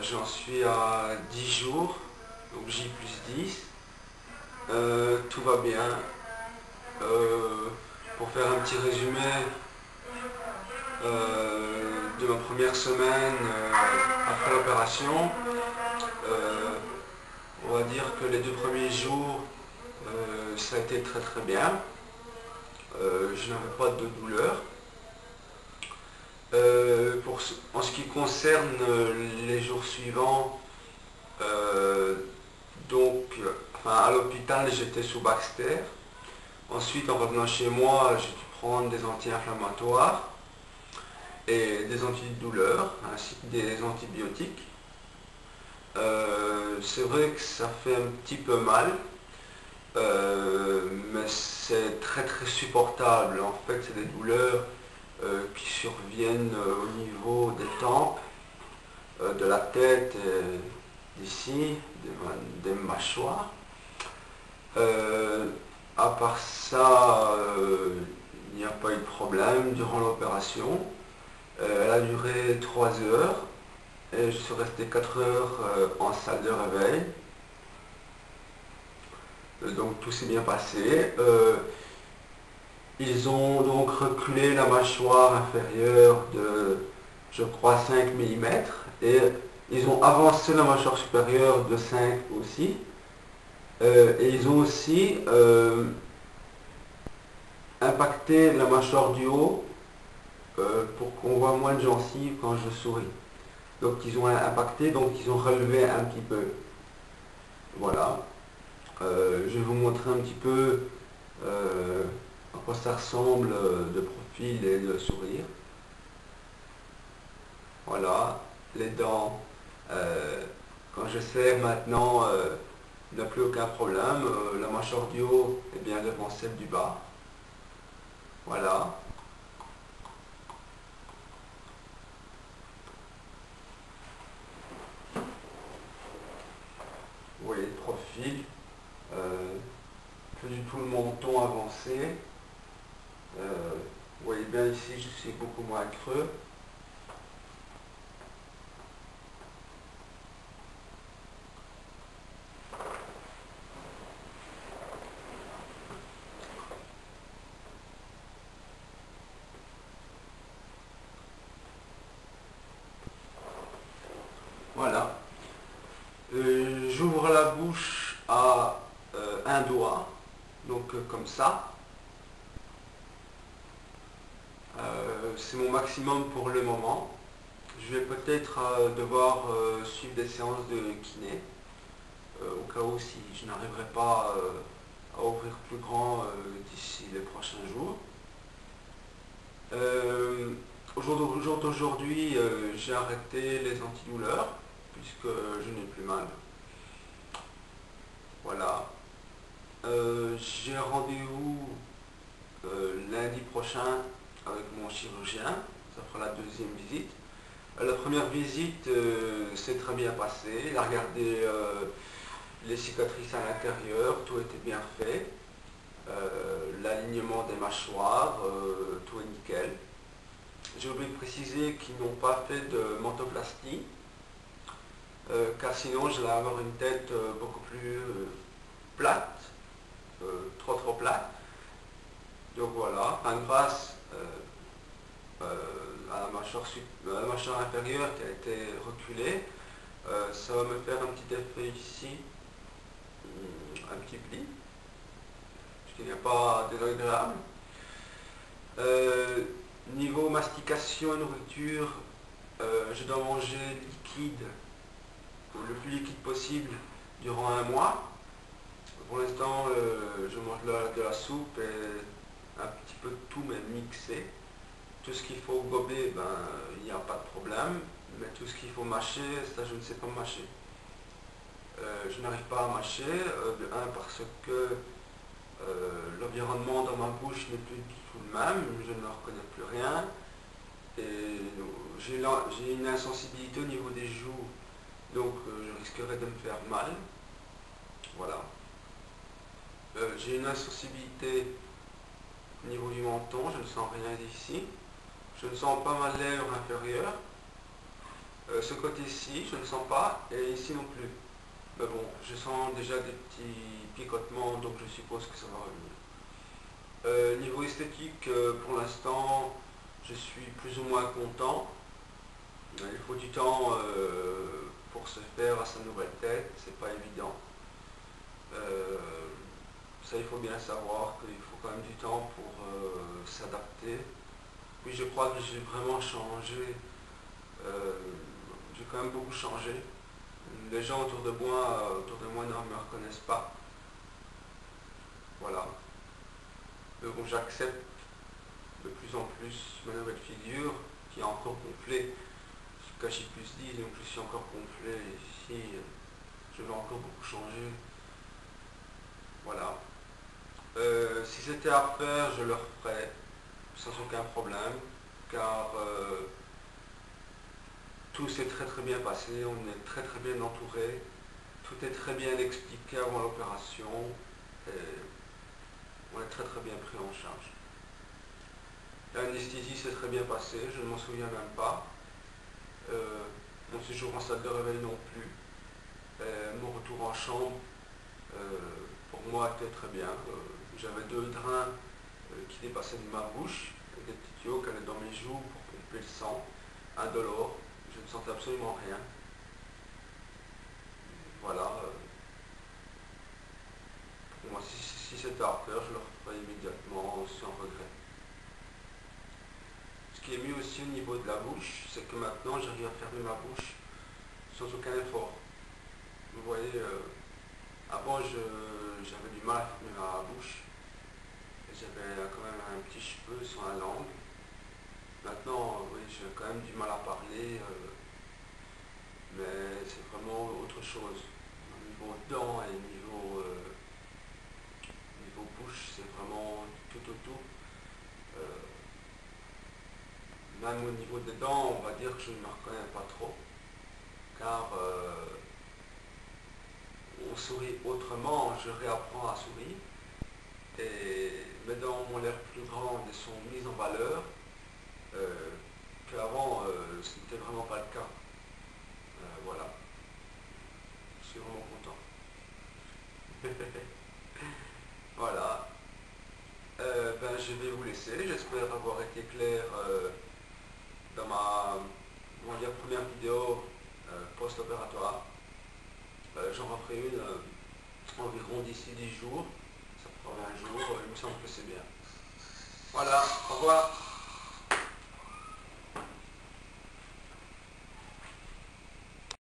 J'en suis à 10 jours, donc J+10. Tout va bien. Pour faire un petit résumé de ma première semaine après l'opération, euh, on va dire que les 2 premiers jours, ça a été très très bien. Je n'avais pas de douleur. En ce qui concerne les jours suivants, à l'hôpital, j'étais sous Baxter. Ensuite, en revenant chez moi, j'ai dû prendre des anti-inflammatoires et des antidouleurs, ainsi que des antibiotiques. C'est vrai que ça fait un petit peu mal, mais c'est très très supportable. En fait, c'est des douleurs qui surviennent au niveau des tempes, de la tête et d'ici, des mâchoires. À part ça, il n'y a pas eu de problème durant l'opération. Elle a duré 3 heures et je suis resté 4 heures en salle de réveil. Donc tout s'est bien passé. Ils ont donc reculé la mâchoire inférieure de, je crois, 5 mm et ils ont avancé la mâchoire supérieure de 5 aussi. Et ils ont aussi impacté la mâchoire du haut pour qu'on voit moins de gencives quand je souris. Donc ils ont impacté, donc ils ont relevé un petit peu. Voilà. Je vais vous montrer un petit peu à quoi ça ressemble de profil et de sourire. Voilà, les dents. Quand je serre maintenant, il n'y a plus aucun problème. La mâchoire du haut est bien devant celle du bas. Voilà. Vous voyez le profil. Plus du tout le menton avancé. Vous voyez bien ici, je suis beaucoup moins creux. Voilà. J'ouvre la bouche à un doigt, donc comme ça. C'est mon maximum pour le moment. Je vais peut-être devoir suivre des séances de kiné, au cas où si je n'arriverai pas à ouvrir plus grand d'ici les prochains jours. Au jour d'aujourd'hui, j'ai arrêté les antidouleurs, puisque je n'ai plus mal. Voilà. J'ai rendez-vous lundi prochain avec mon chirurgien. Ça fera la deuxième visite. La première visite s'est très bien passée. Il a regardé les cicatrices à l'intérieur, tout était bien fait. L'alignement des mâchoires, tout est nickel. J'ai oublié de préciser qu'ils n'ont pas fait de mentoplastie, car sinon je vais avoir une tête beaucoup plus plate, trop plate. Donc voilà, grâce à la mâchoire inférieure qui a été reculée, ça va me faire un petit effet ici, un petit pli, ce qui n'est pas désagréable. Niveau mastication et nourriture, je dois manger liquide, le plus liquide possible, durant 1 mois. Pour l'instant, je mange de la soupe et un petit peu de tout, mais mixé. Tout ce qu'il faut gober, il n'y a pas de problème, mais tout ce qu'il faut mâcher, ça je ne sais pas mâcher. Je n'arrive pas à mâcher, de 1 parce que l'environnement dans ma bouche n'est plus du tout le même, je ne reconnais plus rien, et j'ai une insensibilité au niveau des joues, donc je risquerais de me faire mal. Voilà. J'ai une insensibilité au niveau du menton, je ne sens rien ici. Je ne sens pas ma lèvre inférieure. Ce côté-ci, je ne sens pas, et ici non plus. Mais bon, je sens déjà des petits picotements, donc je suppose que ça va revenir. Niveau esthétique, pour l'instant, je suis plus ou moins content. Il faut du temps pour se faire à sa nouvelle tête, c'est pas évident. Euh, Ça, il faut bien savoir qu'il faut quand même du temps pour s'adapter. Oui, je crois que j'ai vraiment changé. euh, j'ai quand même beaucoup changé. Les gens autour de moi ne me reconnaissent pas. Voilà. Donc j'accepte de plus en plus ma nouvelle figure, qui est encore gonflée. Cachet plus 10, donc je suis encore gonflé ici. Je vais encore beaucoup changer. Voilà. Si c'était à faire, je le referais sans aucun problème, car tout s'est très très bien passé, on est très très bien entouré, tout est très bien expliqué avant l'opération, et on est très très bien pris en charge. L'anesthésie s'est très bien passée, je ne m'en souviens même pas. Mon séjour en salle de réveil non plus. Mon retour en chambre, pour moi, était très bien. J'avais 2 drains qui dépassaient de ma bouche, avec des petits tuyaux qui allaient dans mes joues pour pomper le sang, indolore. Je ne sentais absolument rien. Voilà. Pour moi, si c'était à refaire, je le referais immédiatement, sans regret. Ce qui est mieux aussi au niveau de la bouche, c'est que maintenant, j'arrive à fermer ma bouche sans aucun effort. Vous voyez, avant, j'avais du mal à fermer ma bouche. J'avais quand même un petit cheveu sur la langue. Maintenant, oui, j'ai quand même du mal à parler, mais c'est vraiment autre chose. Au niveau dents et niveau bouche, c'est vraiment tout. Euh, Même au niveau des dents, on va dire que je ne me reconnais pas trop, car on sourit autrement, je réapprends à sourire, et mes dents ont l'air plus grandes et sont mises en valeur, euh, qu'avant, ce n'était vraiment pas le cas. Voilà, je suis vraiment content. Voilà. Ben, je vais vous laisser. J'espère avoir été clair dans ma on va dire, première vidéo post-opératoire. J'en referai une environ d'ici 10 jours. Ça prend 20 jours. Il me semble que c'est bien. Voilà. Au revoir.